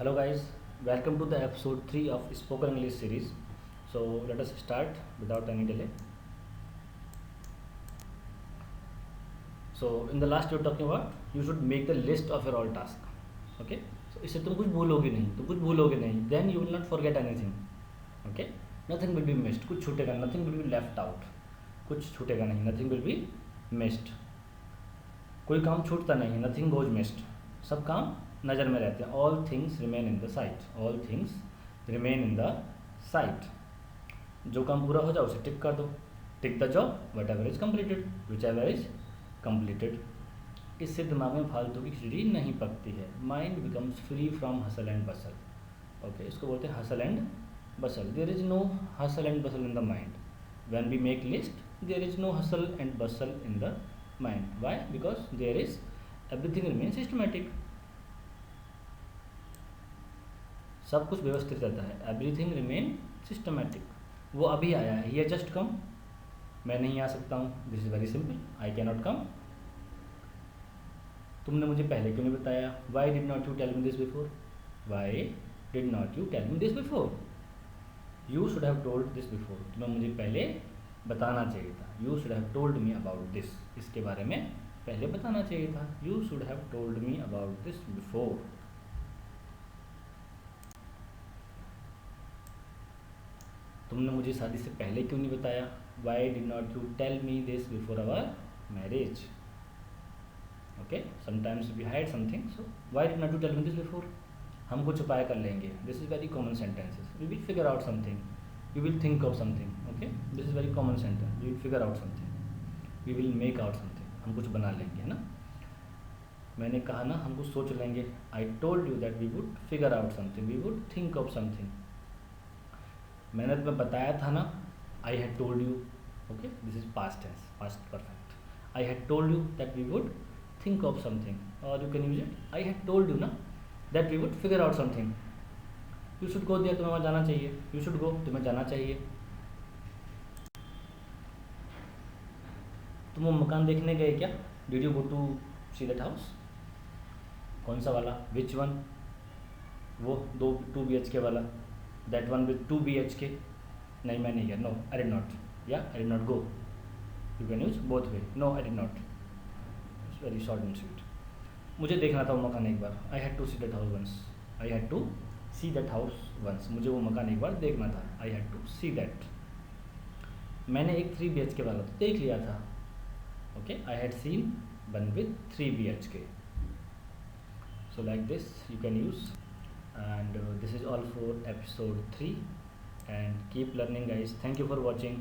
Hello guys, welcome to the episode 3 of Spoken English series. So let us start without any delay. So in the last we were talking about you should make the list of your all tasks. Okay? So इससे तुम कुछ भूलोगे नहीं. Then you will not forget anything. Okay? Nothing will be missed. कुछ छूटेगा. Nothing will be left out. कुछ छूटेगा नहीं. Nothing will be missed. कोई काम छूटता नहीं. Nothing goes missed. सब काम नज़र में रहते हैं. All things remain in the sight. All things remain in the sight. जो काम पूरा हो जाए उसे टिक कर दो. Tick the job whatever is completed, whichever is completed. इससे दिमाग में फालतू की खिचड़ी नहीं पकती है. Mind becomes free from hustle and bustle. Okay, इसको बोलते हैं hustle and bustle. There is no hustle and bustle in the mind. When we make list there is no hustle and bustle in the mind. Why? Because there is everything remain systematic. सब कुछ व्यवस्थित रहता है. Everything remain systematic. वो अभी आया है. ये जस्ट कम. मैं नहीं आ सकता हूँ. This is very simple. I can not come. तुमने मुझे पहले क्यों नहीं बताया? Why did not you tell me this before? Why did not you tell me this before? You should have told this before. तुम्हें मुझे पहले बताना चाहिए था. You should have told me about this. इसके बारे में पहले बताना चाहिए था. You should have told me about this before. तुमने मुझे शादी से पहले क्यों नहीं बताया? Why did not you tell me this before our marriage? Okay, sometimes we hide something. So why did not you tell me this before? हम कुछ उपाय कर लेंगे. This is very common sentences. We will figure out something. We will think of something. Okay, this is very common sentence. We will figure out something. We will make out something. हम कुछ बना लेंगे, है ना. मैंने कहा ना, हम कुछ सोच लेंगे. I told you that we would figure out something. We would think of something. मैंने तुम्हें बताया था ना. I had told you. Okay, this is past tense, past perfect. I had told you that we would think of something. और you can use it. I had told you ना that we would figure out something. You should go there. तुम्हें वहाँ जाना चाहिए. You should गो. तुम्हें जाना चाहिए. तुम वो मकान देखने गए क्या? Did you go to see that house? कौन सा वाला? Which one? वो 2 BHK वाला. That one with 2 BHK. नहीं, मैं नहीं गया. No, I did not. या I did not go. You can use both way. No, I did not. It's very short and sweet. मुझे देखना था वो मकान एक बार. I had to see that house once. I had to see that house once. मुझे वो मकान एक बार देखना था. I had to see that. मैंने एक 3 BHK वाला तो देख लिया था. Okay, I had seen one with 3 BHK. So like this you can use. And this is all for episode 3. And keep learning guys. Thank you for watching.